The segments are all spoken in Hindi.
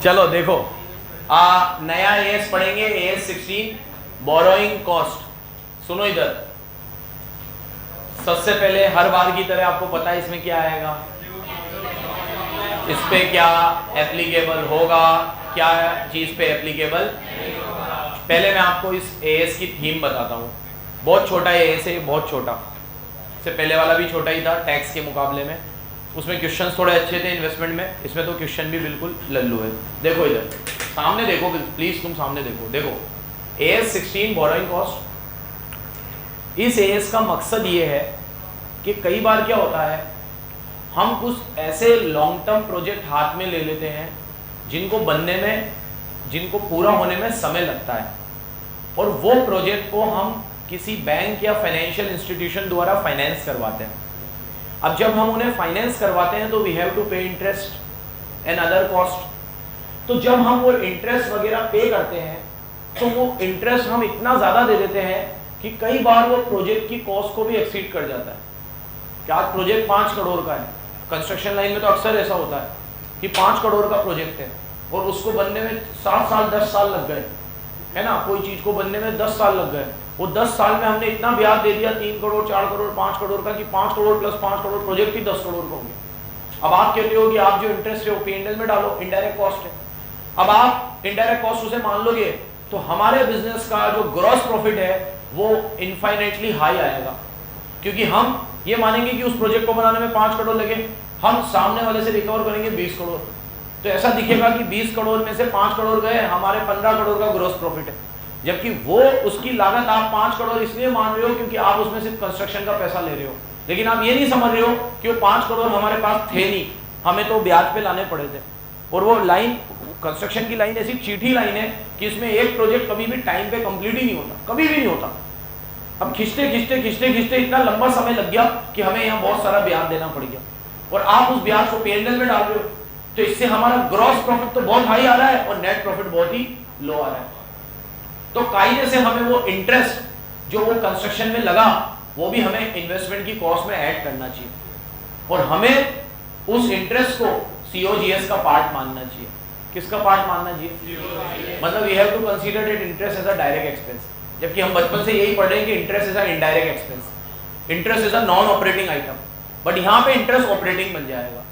चलो देखो, नया एएस पढ़ेंगे, एएस 16 बोरोइंग कॉस्ट। सुनो इधर, सबसे पहले हर बार की तरह आपको पता है इसमें क्या आएगा, इस पे क्या एप्लीकेबल होगा, क्या चीज पे एप्लीकेबल। पहले मैं आपको इस एएस की थीम बताता हूँ। बहुत छोटा एएस है, बहुत छोटा, इससे पहले वाला भी छोटा ही था टैक्स के मुकाबले में। उसमें क्वेश्चंस थोड़े अच्छे थे इन्वेस्टमेंट में, इसमें तो क्वेश्चन भी बिल्कुल लल्लू है। देखो इधर सामने देखो, प्लीज तुम सामने देखो। देखो एएस 16 बोरोइंग कॉस्ट। इस एएस का मकसद ये है कि कई बार क्या होता है, हम कुछ ऐसे लॉन्ग टर्म प्रोजेक्ट हाथ में ले लेते हैं जिनको बनने में, जिनको पूरा होने में समय लगता है, और वो प्रोजेक्ट को हम किसी बैंक या फाइनेंशियल इंस्टीट्यूशन द्वारा फाइनेंस करवाते हैं। अब जब हम उन्हें फाइनेंस करवाते हैं तो वी हैव टू पे इंटरेस्ट एंड अदर कॉस्ट। तो जब हम वो इंटरेस्ट वगैरह पे करते हैं तो वो इंटरेस्ट हम इतना ज़्यादा दे देते हैं कि कई बार वो प्रोजेक्ट की कॉस्ट को भी एक्सीड कर जाता है। क्या प्रोजेक्ट 5 करोड़ का है, कंस्ट्रक्शन लाइन में तो अक्सर ऐसा होता है कि 5 करोड़ का प्रोजेक्ट है और उसको बनने में 7 साल 10 साल लग गए, है ना। कोई चीज़ को बनने में 10 साल लग गए, वो 10 साल में हमने इतना ब्याज दे दिया 3 करोड़ 4 करोड़ 5 करोड़ का कि 5 करोड़ प्लस 5 करोड़ प्रोजेक्ट ही 10 करोड़ का हो गया। अब आप कहते हो कि आप जो इंटरेस्ट है वो P&L में डालो, इनडायरेक्ट कॉस्ट है। अब आप इनडायरेक्ट कॉस्ट उसे मान लोगे तो हमारे बिजनेस का जो ग्रॉस प्रॉफिट है वो इनफाइनेटली हाई आएगा, क्योंकि हम ये मानेंगे कि उस प्रोजेक्ट को बनाने में 5 करोड़ लगे, हम सामने वाले से रिकवर करेंगे 20 करोड़। तो ऐसा दिखेगा कि 20 करोड़ में से 5 करोड़ गए, हमारे 15 करोड़ का ग्रॉस प्रॉफिट है, जबकि वो उसकी लागत आप 5 करोड़ इसलिए मान रहे हो क्योंकि आप उसमें सिर्फ कंस्ट्रक्शन का पैसा ले रहे हो। लेकिन आप ये नहीं समझ रहे हो कि वो 5 करोड़ हमारे पास थे नहीं, हमें तो ब्याज पे लाने पड़े थे। और वो लाइन, कंस्ट्रक्शन की लाइन ऐसी चीठी लाइन है कि इसमें एक प्रोजेक्ट कभी भी टाइम पे कंप्लीट ही नहीं होता, कभी भी नहीं होता। अब खींचते खींचते खींचते खींचते इतना लंबा समय लग गया कि हमें यहाँ बहुत सारा ब्याज देना पड़ गया, और आप उस ब्याज को P&L में डाल रहे हो। तो इससे हमारा ग्रॉस प्रॉफिट तो बहुत हाई आ रहा है और नेट प्रॉफिट बहुत ही लो आ रहा है। तो कायदे से हमें वो इंटरेस्ट जो वो कंस्ट्रक्शन में लगा वो भी हमें इन्वेस्टमेंट की कॉस्ट में ऐड करना चाहिए, और हमें उस इंटरेस्ट को COGS का पार्ट मानना चाहिए। किसका पार्ट मानना चाहिए? मतलब we have to consider it interest as a direct expense, जबकि हम बचपन से यही पढ़ रहे हैं कि interest is a indirect expense, interest is a non operating item. But यहाँ पे इंटरेस्ट ऑपरेटिंग बन जाएगा,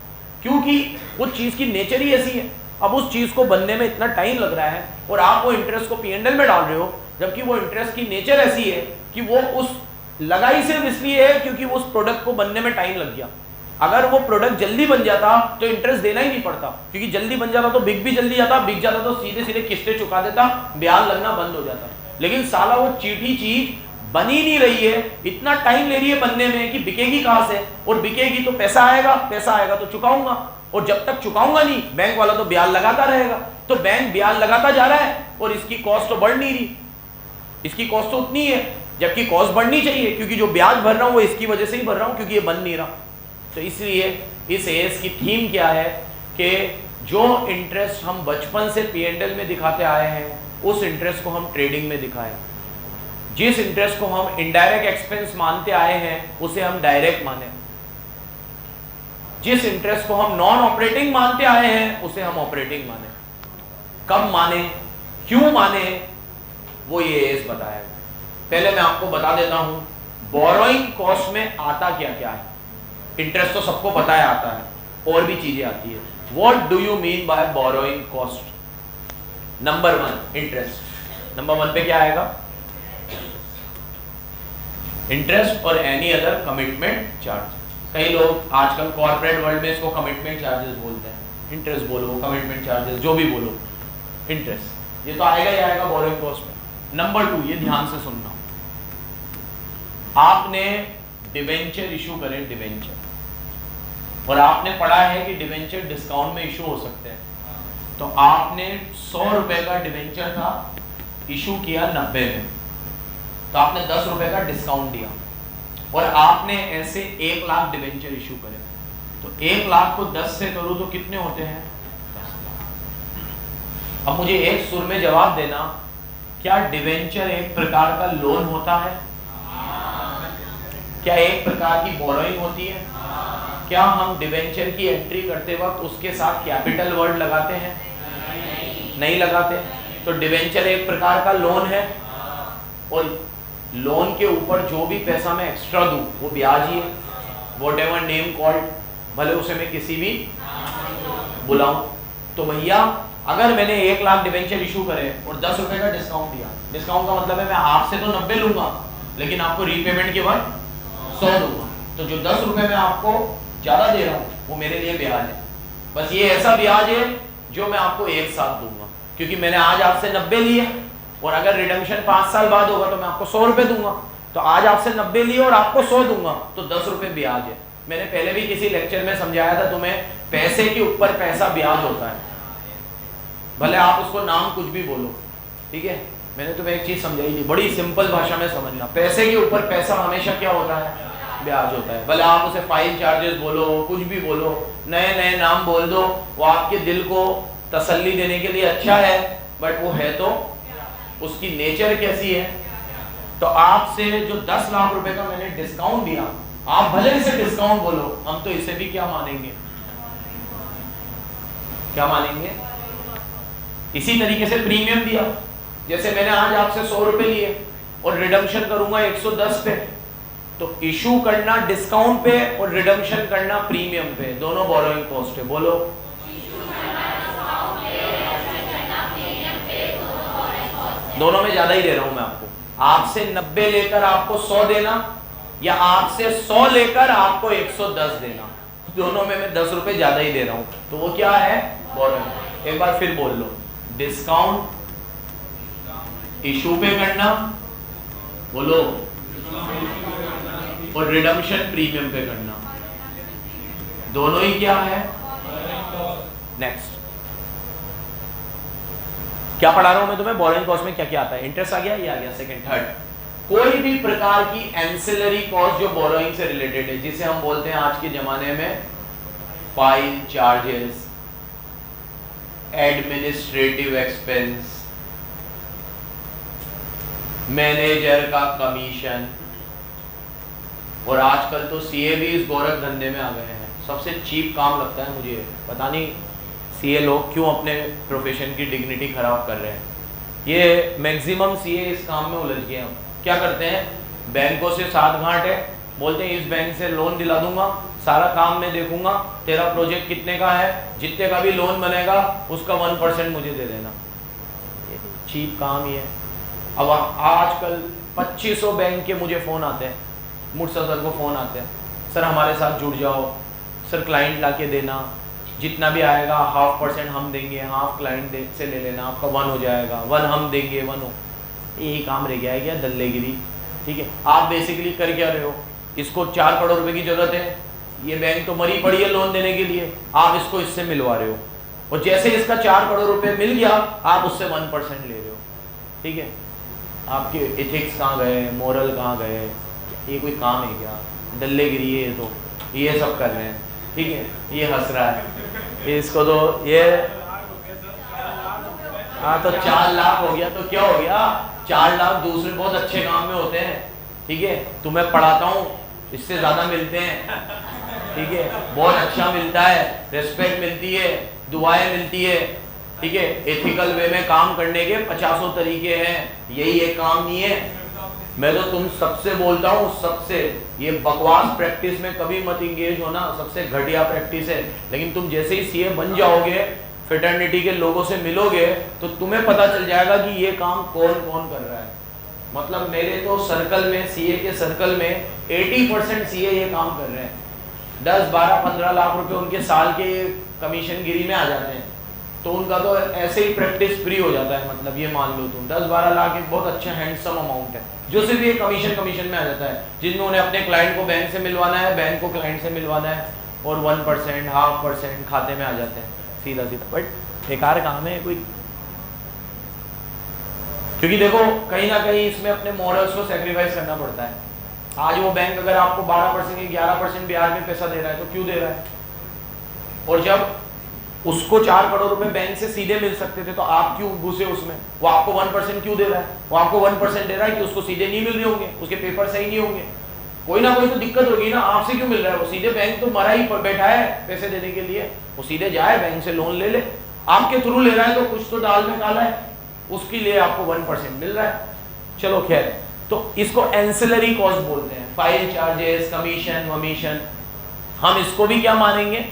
क्योंकि उस चीज की नेचर ही ऐसी है। अब उस चीज को बनने में इतना टाइम लग रहा है और आप वो इंटरेस्ट को P&L में डाल रहे हो, जबकि वो इंटरेस्ट की नेचर ऐसी है कि वो उस लगाई सिर्फ इसलिए है क्योंकि उस प्रोडक्ट को बनने में टाइम लग गया। अगर वो प्रोडक्ट जल्दी बन जाता तो इंटरेस्ट देना ही नहीं पड़ता, क्योंकि जल्दी बन जाता तो बिक भी जल्दी जाता, बिक जाता तो सीधे सीधे किस्तें चुका देता, ब्याज लगना बंद हो जाता। लेकिन साला वो चीठी चीज बन ही नहीं रही है, इतना टाइम ले रही है बनने में कि बिकेगी कहां से, और बिकेगी तो पैसा आएगा तो चुकाऊंगा, और जब तक चुकाऊंगा नहीं बैंक वाला तो ब्याज लगाता रहेगा। तो बैंक ब्याज लगाता जा रहा है और इसकी कॉस्ट तो बढ़ नहीं रही, इसकी कॉस्ट तो उतनी है, जबकि कॉस्ट बढ़नी चाहिए, क्योंकि जो ब्याज भर रहा हूं वो इसकी वजह से ही भर रहा हूं, क्योंकि ये बन नहीं रहा। तो इसलिए इस एएस की थीम क्या है कि जो इंटरेस्ट हम बचपन से P&L में दिखाते आए हैं उस इंटरेस्ट को हम ट्रेडिंग में दिखाएं। जिस इंटरेस्ट को हम इनडायरेक्ट एक्सपेंस मानते आए हैं उसे हम डायरेक्ट माने, जिस इंटरेस्ट को हम नॉन ऑपरेटिंग मानते आए हैं उसे हम ऑपरेटिंग माने। कब माने, क्यों माने, वो ये एएस बताएगा। पहले मैं आपको बता देता हूं बोरोइंग कॉस्ट में आता क्या क्या है। इंटरेस्ट तो सबको पता है आता है, और भी चीजें आती है। What do you mean by borrowing cost? Number 1 interest. Number 1 पे क्या आएगा? इंटरेस्ट और एनी अदर कमिटमेंट चार्ज। कई लोग आजकल कॉर्पोरेट वर्ल्ड में इसको कमिटमेंट चार्जेस बोलते हैं, इंटरेस्ट बोलो, कमिटमेंट चार्जेस, जो भी बोलो, इंटरेस्ट ये तो आएगा ही आएगा बोरोइंग कॉस्ट में। नंबर 2, ये ध्यान से सुनना, आपने डिवेंचर इशू करे, डिवेंचर, और आपने पढ़ा है कि डिवेंचर डिस्काउंट में इशू हो सकते हैं। तो आपने 100 रुपए का डिवेंचर का इशू किया 90 में, तो आपने 10 रुपए का डिस्काउंट दिया, और आपने ऐसे 1 लाख डिवेंचर इशू करे। तो 1 लाख को 10 से करूं तो कितने होते हैं? 10 लाख। अब मुझे एक सुर में जवाब देना, क्या डिवेंचर एक प्रकार का लोन होता है? क्या एक प्रकार की बोरोइंग होती है? क्या हम डिवेंचर की एंट्री करते वक्त उसके साथ कैपिटल वर्ड लगाते हैं? नहीं लगाते। तो डिवेंचर एक प्रकार का लोन है, और लोन के ऊपर जो भी पैसा मैं एक्स्ट्रा दूं वो ब्याज ही है, व्हाटएवर नेम कॉल्ड, भले उसे मैं किसी भी बुलाऊं। तो भैया अगर मैंने 1 लाख डिवेंचर इशू करे और 10 रुपए का डिस्काउंट दिया, डिस्काउंट का मतलब है मैं आपसे तो 90 लूंगा लेकिन आपको रीपेमेंट के बाद 100 दूंगा, तो जो 10 रुपए मैं आपको ज्यादा दे रहा हूँ वो मेरे लिए ब्याज है। बस ये ऐसा ब्याज है जो मैं आपको एक साथ दूंगा, क्योंकि मैंने आज आपसे 90 लिए और अगर रिडम्पशन 5 साल बाद होगा तो मैं आपको 100 रुपए दूंगा। तो आज आपसे 90 लिए और आपको 100 दूंगा तो 10 रुपए ब्याज है। मैंने पहले भी किसी लेक्चर में समझाया था तुम्हें, पैसे के ऊपर पैसा ब्याज होता है, भले आप उसको नाम कुछ भी बोलो, ठीक है। मैंने तुम्हें एक चीज समझाई थी, बड़ी सिंपल भाषा में समझना, पैसे के ऊपर पैसा हमेशा क्या होता है, ब्याज होता है। भले आप उसे फाइल चार्जेस बोलो, कुछ भी बोलो, नए नए नाम बोल दो, वो आपके दिल को तसल्ली देने के लिए अच्छा है, बट वो है तो उसकी नेचर कैसी है। तो आपसे जो 10 लाख रुपए का मैंने डिस्काउंट दिया, आप भले इसे डिस्काउंट बोलो, हम तो इसे भी क्या मानेंगे, क्या मानेंगे। इसी तरीके से प्रीमियम दिया, जैसे मैंने आज आपसे 100 रुपए लिए और रिडम्पशन करूंगा 110 पे, तो इशू करना डिस्काउंट पे और रिडम्पशन करना प्रीमियम पे, दोनों बोरोइंग कॉस्ट है। बोलो, दोनों में ज्यादा ही दे रहा हूं मैं आपको। आपसे 90 लेकर आपको 100 देना या आपसे 100 लेकर आपको 110 देना, दोनों में मैं 10 रुपए ज्यादा ही दे रहा हूं, तो वो क्या है, बोरोइंग। एक बार फिर बोल लो, डिस्काउंट इशू पे करना, बोलो, और रिडम्पशन प्रीमियम पे करना, दोनों ही क्या है। नेक्स्ट क्या पढ़ा रहा हूं मैं तुम्हें, बोरोइंग कॉस्ट में क्या क्या आता है, इंटरेस्ट आ गया, ये आ गया सेकंड। थर्ड, कोई भी प्रकार की एंसिलरी कॉस्ट जो बोरोइंग से रिलेटेड है, जिसे हम बोलते हैं आज के जमाने में file charges, administrative expense, manager का कमीशन, और आजकल तो सीए भी इस गोरख धंधे में आ गए हैं। सबसे चीप काम लगता है मुझे, पता नहीं सीए लोग क्यों अपने प्रोफेशन की डिग्निटी खराब कर रहे हैं। ये मैक्सिमम सीए इस काम में उलझ गए हैं। क्या करते हैं, बैंकों से साथ गांठ है, बोलते हैं इस बैंक से लोन दिला दूंगा, सारा काम मैं देखूंगा, तेरा प्रोजेक्ट कितने का है, जितने का भी लोन बनेगा उसका 1% मुझे दे देना। ये चीप काम ही है। अब आजकल 2500 बैंक के मुझे फ़ोन आते हैं, मुर्सा सर को फ़ोन आते हैं, सर हमारे साथ जुड़ जाओ, सर क्लाइंट ला के देना, जितना भी आएगा 0.5% हम देंगे, हाफ क्लाइंट से ले लेना, आपका 1 हो जाएगा, 1 हम देंगे, 1 हो। यही काम रह गया है क्या, दल्लेगिरी। ठीक है, आप बेसिकली कर क्या रहे हो, इसको 4 करोड़ रुपए की ज़रूरत है, ये बैंक तो मरी पड़ी है लोन देने के लिए, आप इसको इससे मिलवा रहे हो, और जैसे इसका 4 करोड़ रुपए मिल गया आप उससे 1% ले रहे हो। ठीक है, आपके एथिक्स कहाँ गए, मोरल कहाँ गए, ये कोई काम है क्या, दल्लेगिरी है। तो ये सब कर रहे हैं, ठीक है, ये हंस रहा है, इसको तो ये, हाँ तो 4 लाख हो गया तो क्या हो गया, 4 लाख दूसरे बहुत अच्छे काम में होते हैं। ठीक है, तुम्हें पढ़ाता हूँ, इससे ज़्यादा मिलते हैं। ठीक है, बहुत अच्छा मिलता है, रिस्पेक्ट मिलती है, दुआएं मिलती है। ठीक है, एथिकल वे में काम करने के 50 तरीके हैं, यही एक काम नहीं है। मैं तो तुम सबसे बोलता हूँ, सबसे, ये बकवास प्रैक्टिस में कभी मत इंगेज होना, सबसे घटिया प्रैक्टिस है। लेकिन तुम जैसे ही सीए बन जाओगे, फ्रेटर्निटी के लोगों से मिलोगे, तो तुम्हें पता चल जाएगा कि ये काम कौन कौन कर रहा है। मतलब मेरे तो सर्कल में, सीए के सर्कल में 80% सीए ये काम कर रहे हैं। 10, 12, 15 लाख रुपए उनके साल के कमीशन गिरी में आ जाते हैं, तो उनका तो ऐसे ही प्रैक्टिस फ्री हो जाता है। मतलब ये मान लो तुम 10-12 लाख एक बहुत अच्छा हैंडसम अमाउंट है, जो सिर्फ ये कमीशन में आ जाता है, जिनमें उन्हें अपने क्लाइंट को बैंक से मिलवाना है, बैंक को क्लाइंट से मिलवाना है, और 1%, 0.5% खाते में आ जाते हैं सीधा सीधा। बट बेकार काम है कोई, क्योंकि देखो कहीं ना कहीं इसमें अपने मॉरल्स को सेक्रीफाइस करना पड़ता है। आज वो बैंक अगर आपको 12% या 11% ब्याज में पैसा दे रहा है तो क्यों दे रहा है, और जब उसको 4 करोड़ रुपए बैंक से सीधे मिल सकते थे तो आप क्यों घुसे उसमें। वो आपको 1% क्यों दे रहा है, वो आपको 1% दे रहा है कि उसको सीधे नहीं मिल रहे होंगे, उसके पेपर सही नहीं होंगे, कोई ना कोई तो दिक्कत होगी ना। आपसे क्यों मिल रहा है, वो सीधे बैंक तो मरा ही बैठा है पैसे देने के लिए, वो सीधे जाए बैंक से लोन ले ले, आपके थ्रू ले रहा है तो कुछ तो दाल में काला है, उसके लिए आपको 1% मिल रहा है। चलो खैर, तो इसको एंसिलरी कॉस्ट बोलते हैं, फाइल चार्जेस, कमीशन वमीशन, हम इसको भी क्या मानेंगे?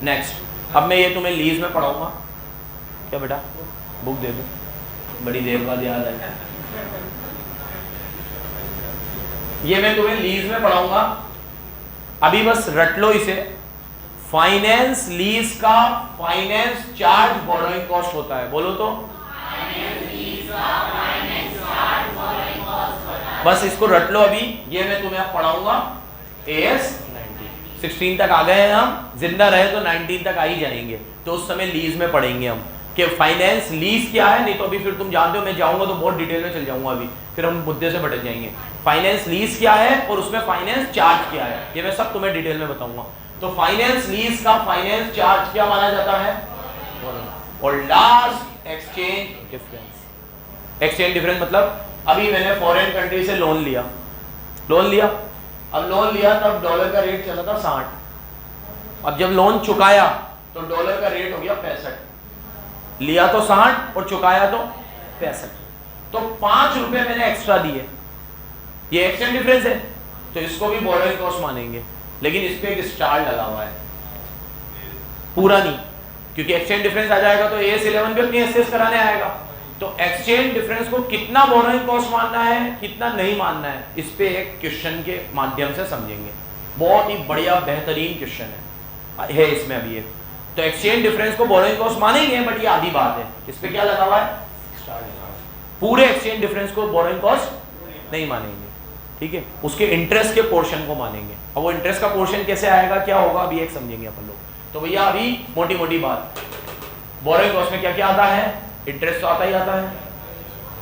नेक्स्ट, अब मैं ये तुम्हें लीज में पढ़ाऊंगा। क्या बेटा, बुक दे दो, बड़ी देर बाद याद है। ये मैं तुम्हें लीज में पढ़ाऊंगा, अभी बस रट लो इसे। फाइनेंस लीज का फाइनेंस चार्ज बोरोइंग कॉस्ट होता है, बोलो तो। बस इसको रट लो अभी, ये मैं तुम्हें अब पढ़ाऊंगा। AS 16 तक आ गए हैं हम, जिंदा रहे तो 19 तक आ ही जाएंगे, तो उस समय लीज में पढ़ेंगे हम कि फाइनेंस लीज क्या है। नहीं तो अभी फिर तुम जानते हो, मैं जाऊंगा तो बहुत डिटेल में चल जाऊंगा, अभी फिर हम मुद्दे से भटक जाएंगे। फाइनेंस लीज क्या है और उसमें फाइनेंस चार्ज क्या है, ये मैं सब तुम्हें डिटेल में बताऊंगा। तो फाइनेंस लीज का फाइनेंस चार्ज क्या माना जाता है? और last, exchange difference. Exchange difference मतलब अभी मैंने फॉरेन कंट्री से लोन लिया, अब लोन लिया तब डॉलर का रेट चला था 60। अब जब लोन चुकाया तो डॉलर का रेट हो गया 65। लिया तो 60 और चुकाया तो 65, तो 5 रुपए मैंने एक्स्ट्रा दिए, ये एक्सचेंज डिफरेंस है, तो इसको भी बोरोइंग कॉस्ट मानेंगे। लेकिन इस पे एक स्टार लगा हुआ है, पूरा नहीं, क्योंकि एक्सचेंज डिफरेंस आ जाएगा तो AS 11 भी अपनी एसेस कराने आएगा। तो एक्सचेंज डिफरेंस को कितना बोरोइंग कॉस्ट मानना है, कितना नहीं मानना है, इस पे एक क्वेश्चन के माध्यम से समझेंगे। बहुत ही बढ़िया बेहतरीन क्वेश्चन है इसमें अभी एक। तो एक्सचेंज डिफरेंस को बोरोइंग कॉस्ट मानेंगे, बट ये आधी बात है, इस पे क्या लगा हुआ है? स्टार लगा हुआ है। पूरे एक्सचेंज डिफरेंस को बोरोइंग कॉस्ट नहीं मानेंगे, ठीक है, उसके इंटरेस्ट के पोर्शन को मानेंगे। अब वो इंटरेस्ट का पोर्शन कैसे आएगा, क्या होगा, अभी एक समझेंगे अपन लोग। तो भैया अभी मोटी मोटी बात, बोरोइंग कॉस्ट में क्या क्या आता है? इंटरेस्ट तो आता ही आता है,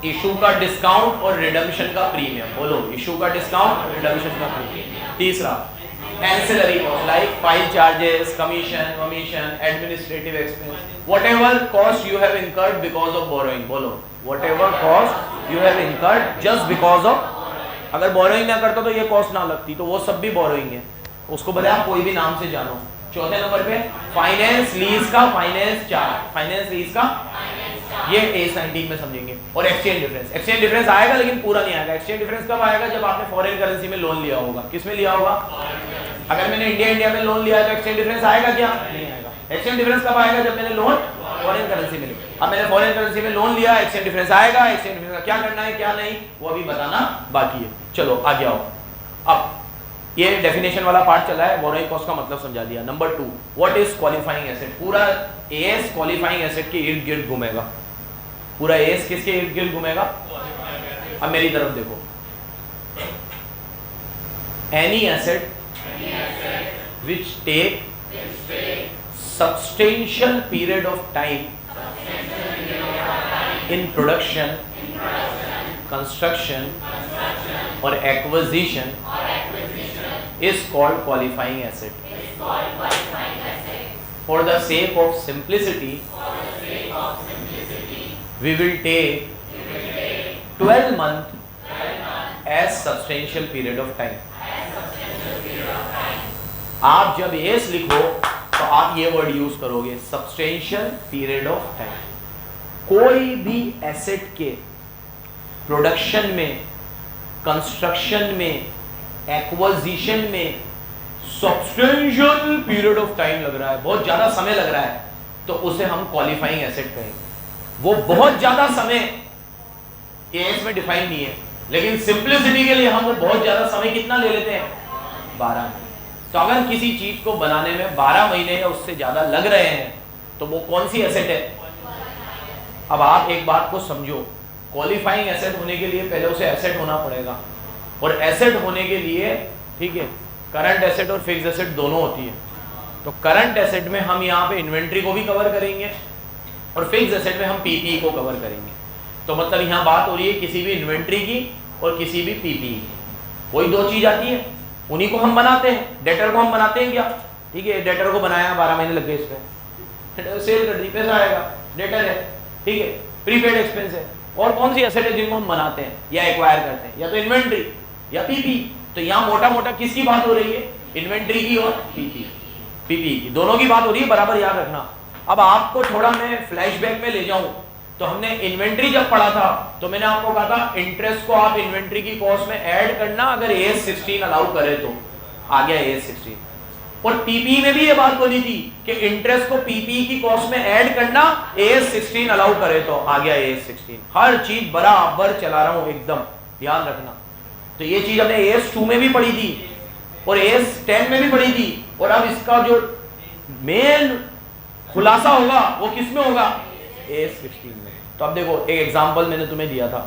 इशू का डिस्काउंट और रिडम्पशन का प्रीमियम, बोलो, इशू का डिस्काउंट, रिडम्पशन का प्रीमियम। तीसरा, ancillary cost like file charges, commission वमीशन, administrative expense, whatever cost you have incurred because of borrowing, बोलो, whatever cost you have incurred just because of. अगर बोरोइंग ना करता तो ये कॉस्ट ना लगती, तो वो सब भी बोरोइंग है, उसको भले आप कोई भी नाम से जानो। चौथे नंबर पे फाइनेंस लीज का फाइनेंस चार्ज, फाइनेंस लीज का ये AS 19 में समझेंगे। और एक्सचेंज डिफरेंस, एक्सचेंज डिफरेंस आएगा लेकिन पूरा नहीं आएगा। एक्सचेंज डिफरेंस कब आएगा? जब आपने फॉरेन करेंसी में लोन लिया होगा। किस में लिया होगा? अगर मैंने इंडिया में लोन लिया है तो एक्सचेंज डिफरेंस आएगा क्या? नहीं आएगा। एक्सचेंज डिफरेंस कब आएगा? जब मैंने लोन फॉरेन करेंसी में लिया। अब मैंने फॉरेन करेंसी में लोन लिया, एक्सचेंज डिफरेंस आएगा। एक्सचेंज डिफरेंस का क्या करना है क्या नहीं वो अभी बताना बाकी है। चलो आगे आओ। अब ये डेफिनेशन वाला पार्ट चला है, बोरोइंग कॉस्ट का मतलब समझा दिया। Number 2, what is qualifying asset. पूरा AS क्वालिफाइंग एसेट के इर्द गिर्द घूमेगा, पूरा AS किसके इर्द गिर्द घूमेगा? अब मेरी तरफ देखो, any asset which take substantial period of time in production, construction or acquisition is called qualifying asset. For the sake of simplicity, we will take 12 months as substantial period of time. आप जब AS लिखो तो आप ये वर्ड यूज करोगे, सब्सटेंशियल पीरियड ऑफ टाइम। कोई भी एसेट के प्रोडक्शन में, कंस्ट्रक्शन में, एक्विजिशन में सब्सटेंशियल पीरियड ऑफ टाइम लग रहा है, बहुत ज्यादा समय लग रहा है, तो उसे हम क्वालिफाइंग एसेट कहेंगे। वो बहुत ज्यादा समय AS में डिफाइन नहीं है, लेकिन सिंपलिसिटी के लिए हम वो बहुत ज्यादा समय कितना ले लेते हैं? 12 महीने। तो अगर किसी चीज को बनाने में 12 महीने या उससे ज्यादा लग रहे हैं तो वो कौन सी एसेट है? अब आप एक बात को समझो, क्वालिफाइंग एसेट होने के लिए पहले उसे एसेट होना पड़ेगा, और एसेट होने के लिए, ठीक है, करंट एसेट और फिक्स्ड एसेट दोनों होती है। तो करंट एसेट में हम यहाँ पे इन्वेंट्री को भी कवर करेंगे और फिक्स्ड एसेट में हम PPE को कवर करेंगे। तो मतलब यहाँ बात हो रही है किसी भी इन्वेंट्री की और किसी भी PPE की, वही दो चीज आती है, उन्हीं को हम बनाते हैं। डेटर को हम बनाते हैं क्या? ठीक है, डेटर को बनाया, 12 महीने लग गए, इस पे सेल कर दी, पैसा आएगा, डेटर है, ठीक है, प्रीपेड एक्सपेंस है। और कौन सी एसेट है जिनको हम बनाते हैं या एक्वायर करते हैं? या तो इन्वेंट्री या PPE। तो यहाँ मोटा मोटा किसकी बात हो रही है? इन्वेंट्री की और PPE। पीपीई की, दोनों की बात हो रही है, बराबर याद रखना। अब आपको थोड़ा मैं फ्लैशबैक में ले जाऊं तो हमने इन्वेंट्री जब पढ़ा था तो मैंने आपको कहा था इंटरेस्ट को आप इन्वेंट्री की कॉस्ट में ऐड करना अगर AS 16 अलाउ करे तो, आ गया AS 16। और पीपीई में भी ये बात बोली थी कि इंटरेस्ट को पीपीई की कॉस्ट में ऐड करना AS 16 अलाउ करे तो, आ गया AS 16। हर चीज बराबर चला रहा हूं एकदम, ध्यान रखना। तो ये चीज हमने AS 2 में भी पढ़ी थी और AS 10 में भी पढ़ी थी, और अब इसका जो मेन खुलासा होगा वो किस में होगा, AS 16 में। तो अब देखो एक एग्जांपल मैंने तुम्हें दिया था,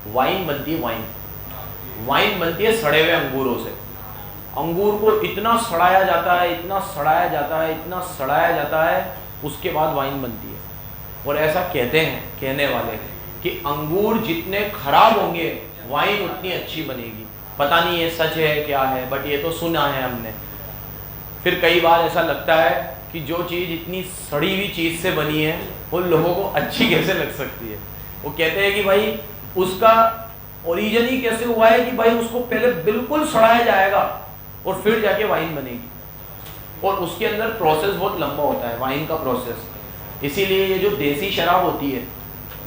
वाइन बनती है, वाइन बनती है सड़े हुए अंगूरों से। अंगूर को इतना सड़ाया जाता है, इतना सड़ाया जाता है, इतना सड़ाया जाता है, उसके बाद वाइन बनती है। और ऐसा कहते हैं कहने वाले कि अंगूर जितने खराब होंगे वाइन उतनी अच्छी बनेगी। पता नहीं ये सच है क्या है, बट ये तो सुना है हमने। फिर कई बार ऐसा लगता है कि जो चीज़ इतनी सड़ी हुई चीज़ से बनी है वो लोगों को अच्छी कैसे लग सकती है। वो कहते हैं कि भाई उसका ओरिजिन ही कैसे हुआ है कि भाई उसको पहले बिल्कुल सड़ाया जाएगा और फिर जाके वाइन बनेगी, और उसके अंदर प्रोसेस बहुत लंबा होता है वाइन का प्रोसेस। इसीलिए ये जो देसी शराब होती है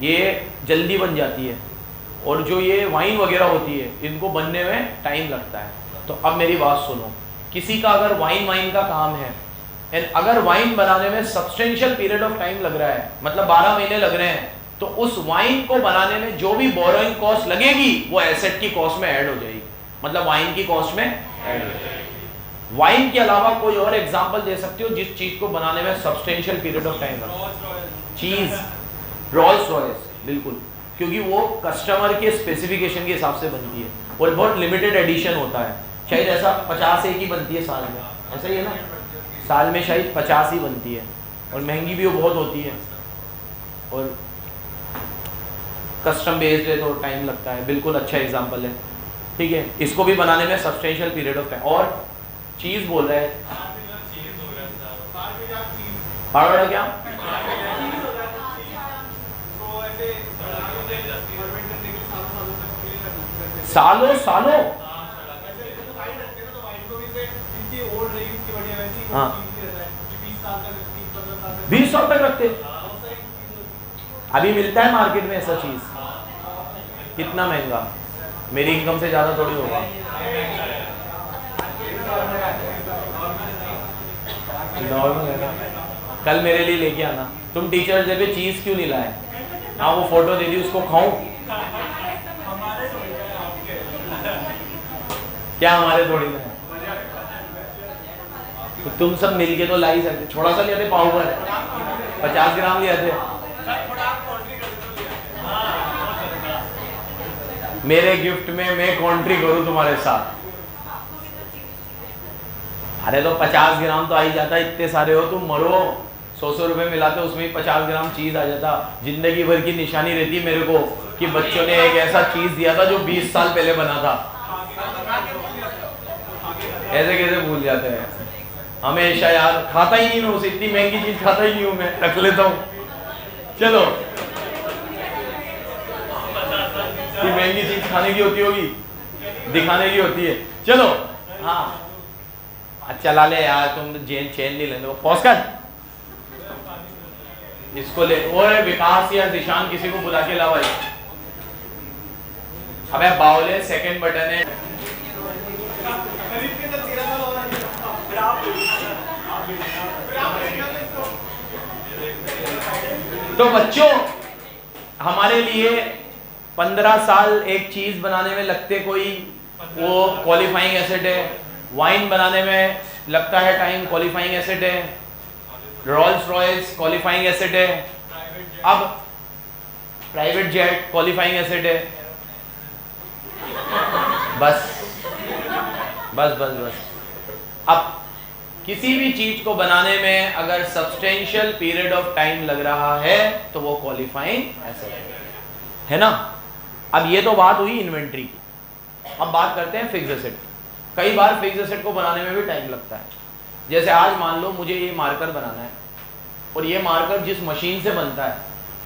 ये जल्दी बन जाती है, और जो ये वाइन वगैरह होती है इनको बनने में टाइम लगता है। तो अब मेरी बात सुनो, किसी का अगर वाइन का काम है एंड अगर वाइन बनाने में सब्सटेंशियल पीरियड ऑफ टाइम लग रहा है, मतलब 12 महीने लग रहे हैं, तो उस वाइन को बनाने में जो भी बोरोइंग कॉस्ट लगेगी वो एसेट की कॉस्ट में ऐड हो जाएगी, मतलब वाइन की कॉस्ट में ऐड हो जाएगी। वाइन के अलावा कोई और एग्जांपल दे सकते हो जिस चीज को बनाने में सब्सटेंशियल पीरियड ऑफ टाइम लगा? चीज, रोल्स रॉयस, बिल्कुल, क्योंकि वो कस्टमर के स्पेसिफिकेशन के हिसाब से बनती है और बहुत लिमिटेड एडिशन होता है। शायद ऐसा 50 एक ही बनती है साल में, ऐसा ही है ना, साल में शायद 50 ही बनती है, और महंगी भी वो बहुत होती है, और कस्टम बेस्ड है तो टाइम लगता है। बिल्कुल अच्छा एग्जांपल है, ठीक है। इसको भी बनाने में सब्सटेंशियल पीरियड ऑफ टाइम। और चीज बोल रहे हैं, पागल क्या, सालों सालों, हाँ 20 साल तक रखते। अभी मिलता है मार्केट में ऐसा चीज, कितना महंगा, मेरी इनकम से ज्यादा थोड़ी होगा। नॉर्मल है ना। कल मेरे लिए लेके आना, तुम टीचर्स डे पे चीज क्यों नहीं लाए? हाँ वो फोटो दे दी, उसको खाऊं क्या? हमारे थोड़ी ना है, तो तुम सब मिलके तो ला ही सकते। थोड़ा सा ले आते, पाव भर 50 ग्राम ले आते। मेरे गिफ्ट में मैं कॉन्ट्री करूं तुम्हारे साथ? अरे तो 50 ग्राम तो आ ही जाता, इतने सारे हो तुम, मरो 100 रुपए मिलाते उसमें 50 ग्राम चीज आ जाता। जिंदगी भर की निशानी रहती मेरे को कि बच्चों ने एक ऐसा चीज दिया था जो 20 साल पहले बना था। ऐसे कैसे भूल जाते हैं? हमेशा यार, खाता ही नहीं मैं उसे, इतनी महंगी चीज खाता ही नहीं हूं मैं, रख लेता हूँ। चलो, इतनी महंगी चीज खाने की होती होगी, दिखाने की होती है। चलो हाँ चला ले यार, तुम चेन नहीं लेंगे, पॉज कर, इसको ले। और विकास या दिशान किसी को बुला के लाओ। अबे बावले, सेकंड बटन है। तो बच्चों, हमारे लिए 15 साल एक चीज बनाने में लगते, कोई वो क्वालिफाइंग एसेट है। वाइन बनाने में लगता है टाइम, क्वालिफाइंग एसेट है। रोल्स रॉयस क्वालिफाइंग एसेट है। अब प्राइवेट जेट क्वालिफाइंग एसेट है। बस बस बस बस। अब किसी भी चीज को बनाने में अगर सब्सटेंशियल पीरियड ऑफ टाइम लग रहा है तो वो क्वालिफाइंग एसेट है ना। अब ये तो बात हुई इन्वेंट्री की, अब बात करते हैं फिक्स एसेट की। कई बार फिक्स एसेट को बनाने में भी टाइम लगता है। जैसे आज मान लो मुझे ये मार्कर बनाना है, और ये मार्कर जिस मशीन से बनता है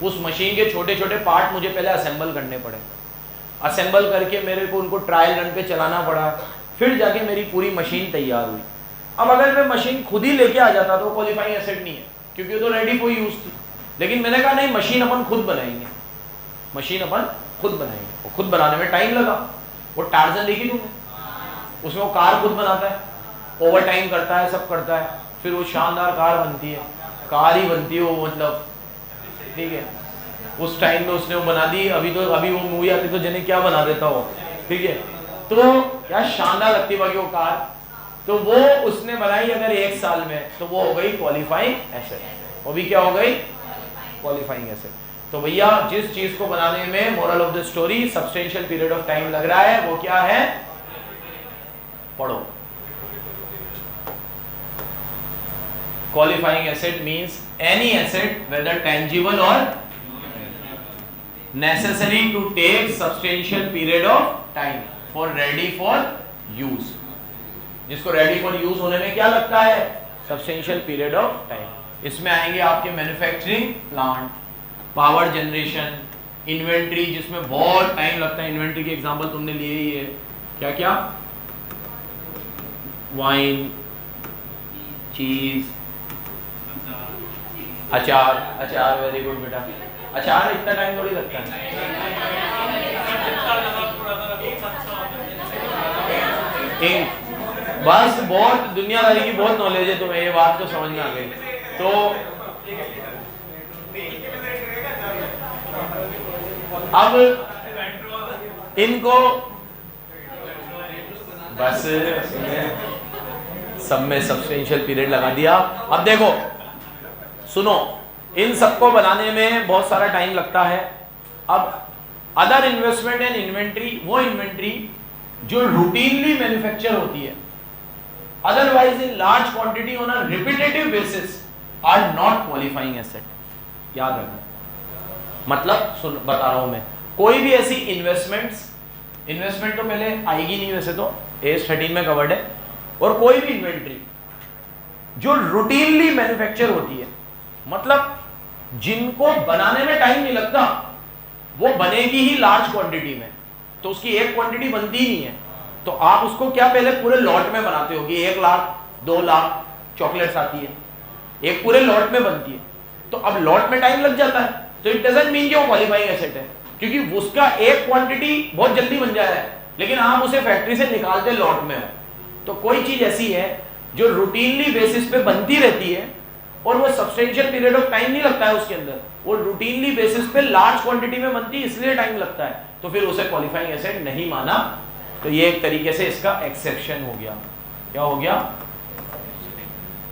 उस मशीन के छोटे छोटे पार्ट मुझे पहले असेंबल करने पड़े। असेंबल करके मेरे को उनको ट्रायल रन पे चलाना पड़ा, फिर जाके मेरी पूरी मशीन तैयार हुई। अब अगर मैं मशीन खुद ही लेके आ जाता तो क्वालिफाइंग एसेट नहीं है, क्योंकि वो तो रेडी फॉर यूज थी। लेकिन मैंने कहा नहीं, मशीन अपन खुद बनाएंगे, मशीन अपन खुद बनाएंगे। और खुद बनाने में टाइम लगा। वो टार्जन देखी तुमने, उसमें वो कार खुद बनाता है, ओवर टाइम करता है, सब करता है, फिर वो शानदार कार बनती है, कार ही बनती है वो, मतलब ठीक है। उस टाइम में उसने वो बना दी। अभी वो मूवी आती तो जने क्या बना देता हो, ठीक है। तो क्या शानदार लगती है बाकी वो कार। तो वो उसने बनाई अगर 1 साल में, तो वो हो गई क्वालिफाइंग एसेट। वो भी क्या हो गई? Qualifying asset. तो भैया जिस चीज को बनाने में, moral of the story, substantial period of time लग रहा है, वो क्या है? पढ़ो। Qualifying asset means any asset whether tangible or necessary to take substantial period of time for ready for use। जिसको ready for use होने में क्या लगता है? Substantial period of time। इसमें आएंगे आपके manufacturing plant, power generation, inventory जिसमें बहुत टाइम लगता है। इन्वेंट्री के एग्जांपल तुमने लिए ही है, क्या क्या? वाइन, चीज, अचार। अचार वेरी गुड बेटा। अचार इतना टाइम थोड़ी लगता है। बस बहुत दुनियादारी की बहुत नॉलेज है तुम्हें, ये बात तो समझ में आ गई। तो अब इनको बस सब में सब्सटेंशियल पीरियड लगा दिया। अब देखो सुनो, इन सबको बनाने में बहुत सारा टाइम लगता है। अब अदर इन्वेस्टमेंट एंड इन्वेंट्री, वो इन्वेंट्री जो रूटीनली मैन्युफैक्चर होती है, otherwise in large quantity on a repetitive basis, are not qualifying asset. याद रखना, मतलब सुन बता रहा हूं मैं, कोई भी ऐसी इन्वेस्टमेंट तो पहले आएगी नहीं, वैसे तो एज 13 में कवर्ड है। और कोई भी इन्वेंट्री जो रूटीनली मैन्युफैक्चर होती है, मतलब जिनको बनाने में टाइम नहीं लगता, वो बनेगी ही लार्ज क्वांटिटी में, तो उसकी एक क्वांटिटी बनती ही नहीं है। तो आप उसको क्या पहले पूरे लॉट में बनाते हो कि 1 लाख 2 लाख चॉकलेट्स आती है, एक पूरे लॉट में बनती है। तो अब लॉट में टाइम लग जाता है, तो इट डजंट मीन कि वो क्वालिफाइंग एसेट है, क्योंकि उसका एक क्वांटिटी बहुत जल्दी बन जाता है, लेकिन आप उसे फैक्ट्री से निकालते लॉट में हो। तो कोई चीज ऐसी है जो रूटीनली बेसिस पे बनती रहती है और वो सब्सटेंशियल पीरियड ऑफ टाइम नहीं लगता है उसके अंदर, वो रूटीनली बेसिस पे लार्ज क्वांटिटी में बनती है, इसलिए टाइम लगता है, तो फिर उसे क्वालिफाइंग एसेट नहीं माना। तो ये एक तरीके से इसका एक्सेप्शन हो गया। क्या हो गया?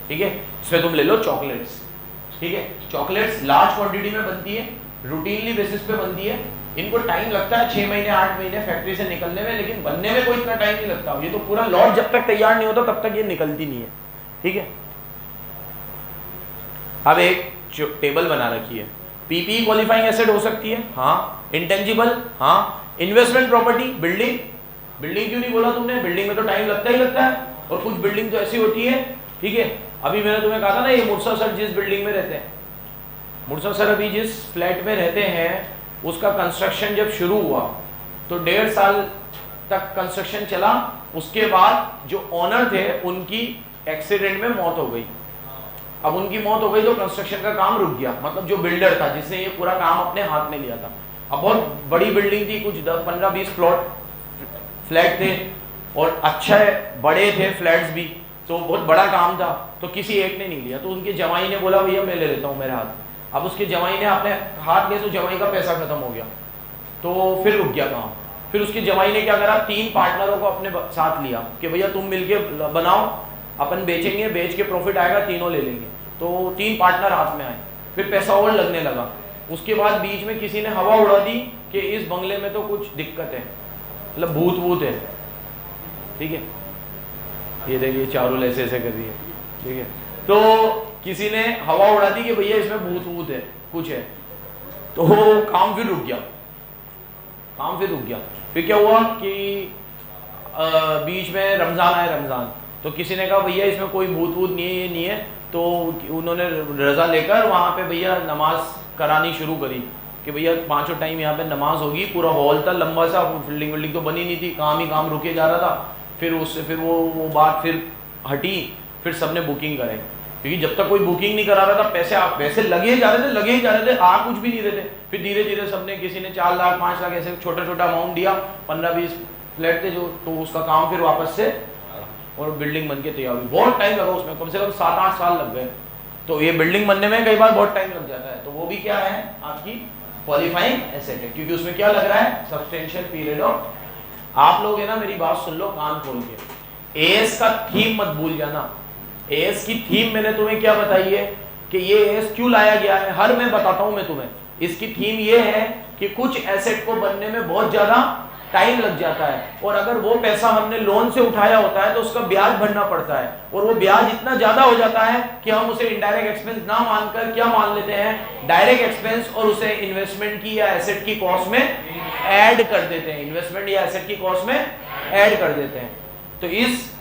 ठीक है। इसमें तुम ले लो चॉकलेट्स, ठीक है, चॉकलेट्स लार्ज क्वांटिटी में बनती है, रूटीनली बेसिस पे बनती है, इनको टाइम लगता है 6 महीने 8 महीने फैक्ट्री से निकलने में, लेकिन बनने में कोई इतना टाइम नहीं लगता। ये तो पूरा लॉट जब तक तैयार नहीं होता तब तक ये निकलती नहीं है, ठीक है। अब एक टेबल बना रखी है, पीपी क्वालिफाइंग एसेट हो सकती है, हाँ। इंटेंजिबल, हाँ। इन्वेस्टमेंट प्रॉपर्टी, बिल्डिंग क्यों नहीं बोला तुमने? बिल्डिंग में तो टाइम लगता ही लगता है, और कुछ बिल्डिंग तो ऐसी होती है, ठीक है। अभी मैंने तुम्हें कहा था ना, ये मुर्सा सर जिस बिल्डिंग में रहते हैं, मुर्सा सर अभी जिस फ्लैट में रहते हैं, उसका कंस्ट्रक्शन जब शुरू हुआ तो 1.5 साल तक कंस्ट्रक्शन चला। उसके बाद जो ओनर थे उनकी एक्सीडेंट में मौत हो गई। अब उनकी मौत हो गई तो कंस्ट्रक्शन का काम रुक गया, मतलब जो बिल्डर था जिसने ये पूरा काम अपने हाथ में लिया था। अब बहुत बड़ी बिल्डिंग थी, कुछ 15-20 प्लॉट फ्लैट थे, और अच्छे बड़े थे फ्लैट्स भी, तो बहुत बड़ा काम था, तो किसी एक ने नहीं लिया। तो उनके जवाई ने बोला भैया मैं ले लेता हूँ मेरे हाथ में। अब उसके जवाई ने अपने हाथ लिए तो जवाई का पैसा खत्म हो गया, तो फिर रुक गया काम। फिर उसके जवाई ने क्या करा, 3 पार्टनरों को अपने साथ लिया कि भैया तुम मिलके बनाओ, अपन बेचेंगे, बेच के प्रॉफिट आएगा, तीनों ले लेंगे। तो 3 पार्टनर हाथ में आए, फिर पैसा और लगने लगा। उसके बाद बीच में किसी ने हवा उड़ा दी कि इस बंगले में तो कुछ दिक्कत है, मतलब भूत है, ठीक है। ये देखिए चारों ऐसे ऐसे कर रही है, ठीक है। तो किसी ने हवा उड़ा दी कि भैया इसमें भूत है, कुछ है, तो काम फिर रुक गया। फिर क्या हुआ कि बीच में रमजान आया, रमजान तो किसी ने कहा भैया इसमें कोई भूत नहीं है, ये नहीं है। तो उन्होंने रजा लेकर वहाँ पे भैया नमाज करानी शुरू करी कि भैया 5 टाइम यहाँ पे नमाज होगी। पूरा हॉल था लंबा सा, बिल्डिंग तो बनी नहीं थी, काम ही काम रुके जा रहा था। फिर उससे फिर वो बात फिर हटी। फिर सबने बुकिंग कराई, क्योंकि जब तक कोई बुकिंग नहीं करा रहा था पैसे लगे ही जा रहे थे, आ कुछ भी नहीं रहे थे। फिर धीरे धीरे सबने, किसी ने 4 लाख 5 लाख ऐसे छोटा छोटा अमाउंट दिया, 15-20 फ्लैट थे जो, तो उसका काम फिर वापस से, और बिल्डिंग बन के तैयार हुई। बहुत टाइम लगा उसमें, कम से कम 7-8 साल लग गए। तो ये बिल्डिंग बनने में कई बार बहुत टाइम लग जाता है। तो वो भी क्या है, आपकी क्वालिफाइंग एसेट है, क्योंकि उसमें क्या लग रहा है, सब्सटेंशियल पीरियड ऑफ। आप लोग है ना, मेरी बात सुन लो कान खोल के, एएस का थीम मत भूल जाना। एएस की थीम मैंने तुम्हें क्या बताई है कि ये एएस क्यों लाया गया है, हर मैं बताता हूं मैं तुम्हें। इसकी थीम ये है कि कुछ एसेट को बनने में बहुत ज्यादा टाइम लग जाता है, और अगर वो पैसा हमने लोन से उठाया होता है तो उसका ब्याज भरना पड़ता है, और वो ब्याज इतना ज्यादा हो जाता है कि हम उसे इनडायरेक्ट एक्सपेंस ना मानकर क्या मान लेते हैं, डायरेक्ट एक्सपेंस, और उसे इन्वेस्टमेंट की या एसेट की कॉस्ट में ऐड कर देते हैं, इन्वेस्टमेंट या एसेट की कॉस्ट में ऐड कर देते हैं। तो इस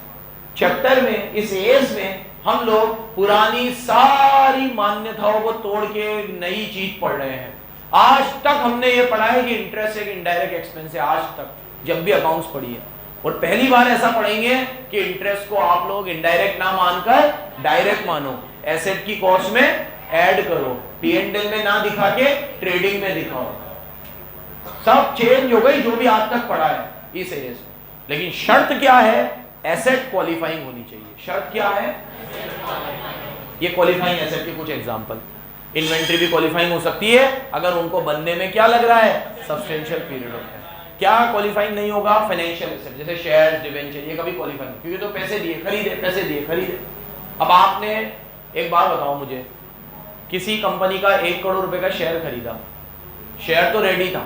चैप्टर में, इस एएस में हम लोग पुरानी सारी मान्यताओं को तोड़ के नई चीज पढ़ रहे हैं। आज तक हमने ये पढ़ा है कि इंटरेस्ट एक इनडायरेक्ट एक्सपेंस है, आज तक जब भी अकाउंट्स पढ़िए, और पहली बार ऐसा पढ़ेंगे कि इंटरेस्ट को आप लोग इनडायरेक्ट ना मानकर डायरेक्ट मानो, एसेट की कॉस्ट में ऐड करो, P&L में ना दिखा के ट्रेडिंग में दिखाओ। सब चेंज हो गई जो भी आज तक पढ़ा है इस एएस में। लेकिन शर्त क्या है, एसेट क्वालिफाइंग होनी चाहिए। शर्त क्या है, ये क्वालिफाइंग एसेट के कुछ एग्जांपल, इन्वेंट्री भी क्वालिफाइंग हो सकती है अगर उनको बनने में क्या लग रहा है, सब्सटेंशियल पीरियड ऑफ टाइम। क्या क्वालिफाइंग नहीं होगा, फाइनेंशियल एसेट, जैसे शेयर्स, डिवेंचर, ये कभी क्वालिफाइंग, क्योंकि तो पैसे दिए खरीदे, पैसे दिए खरीदे। अब आपने एक बात बताओ मुझे, किसी कंपनी का 1 करोड़ रुपए का शेयर खरीदा, शेयर तो रेडी था,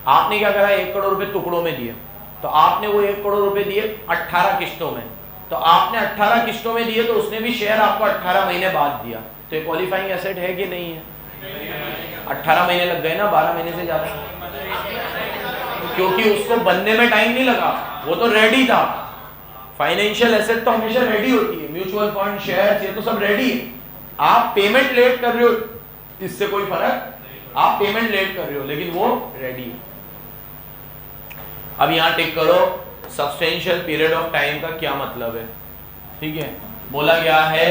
आपने क्या करा, 1 करोड़ रुपए टुकड़ों में दिए, तो आपने वो 1 करोड़ रुपए दिए 18 किस्तों में, तो आपने 18 किस्तों में दिए, तो उसने भी शेयर आपको 18 महीने बाद दिया, तो ये क्वालिफाइंग एसेट है कि नहीं है? 18 महीने लग गए ना, 12 महीने से ज्यादा, क्योंकि उसको बनने में टाइम नहीं लगा, वो तो रेडी था। फाइनेंशियल एसेट तो हमेशा रेडी होती है, म्यूचुअल फंड, शेयर्स, ये तो सब रेडी है। आप पेमेंट लेट कर रहे हो, इससे कोई फर्क, आप पेमेंट लेट कर रहे हो, लेकिन वो रेडी है। अब यहां टिक करो, सब्सटेंशियल पीरियड ऑफ टाइम का क्या मतलब है, ठीक है। बोला गया है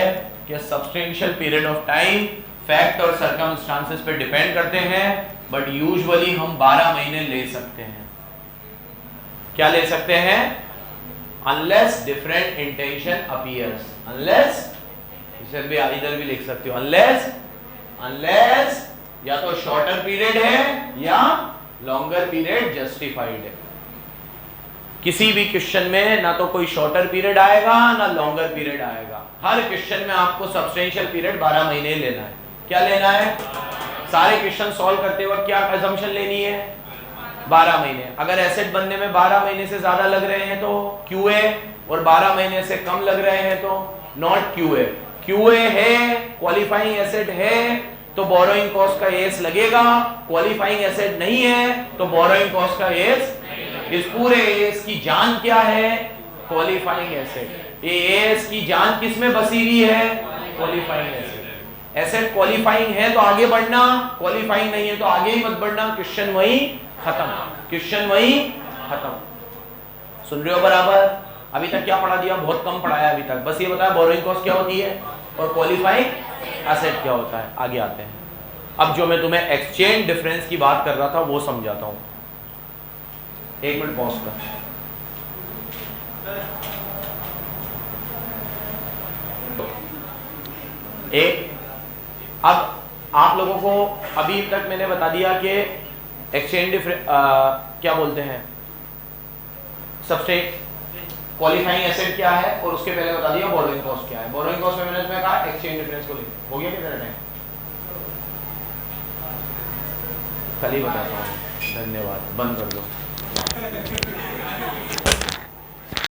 कि substantial period of time fact और सर्कमस्टांसेस पे डिपेंड करते हैं, बट यूजुअली हम 12 महीने ले सकते हैं। क्या ले सकते हैं, unless different intention appears, unless, इधर भी लिख सकते हो, अनलेस या तो शॉर्टर पीरियड है या लॉन्गर पीरियड जस्टिफाइड है। किसी भी क्वेश्चन में ना तो कोई शॉर्टर पीरियड आएगा ना लॉन्गर पीरियड आएगा, हर क्वेश्चन में आपको सब्सटेंशियल पीरियड 12 महीने लेना है। क्या लेना है, सारे क्वेश्चन सॉल्व करते वक्त क्या असम्पशन लेनी है, 12 महीने। अगर एसेट बनने में 12 महीने से ज्यादा लग रहे हैं तो QA, और 12 महीने से कम लग रहे हैं तो नॉट QA। QA है, क्वालिफाइंग एसेट है, तो बोरोइंग कॉस्ट का एस लगेगा, क्वालिफाइंग एसेट नहीं है तो बोरोइंग कॉस्ट का एस। इस पूरे एस की जान क्या है, क्वालिफाइंग एसेट। ये एस की जान किस में बसी हुई है, क्वालिफाइंग एसेट। एसेट क्वालिफाइंग है तो आगे बढ़ना, क्वालिफाइंग नहीं है तो आगे ही मत बढ़ना, क्वेश्चन वही खत्म, क्वेश्चन वही खत्म। सुन रहे हो बराबर? अभी तक क्या पढ़ा दिया, बहुत कम पढ़ाया अभी तक, बस ये बताया बोरोइंग कॉस्ट क्या होती है और क्वालिफाइंग एसेट क्या होता है। आगे आते हैं, अब जो मैं तुम्हें एक्सचेंज डिफरेंस की बात कर रहा था वो समझाता हूं। 1 मिनट पॉज कर। अब आप लोगों को अभी तक मैंने बता दिया कि एक्सचेंज डिफरेंस क्या बोलते हैं, सबसे क्वालिफाइंग एसेट क्या है, और उसके पहले बता दिया बोरोइंग कॉस्ट क्या है। बोरोइंग कॉस्ट में मैंने तुम्हें कहा एक्सचेंज डिफरेंस को लिख, हो गया कितना टाइम, कल ही बताता हूँ। धन्यवाद, बंद कर दो।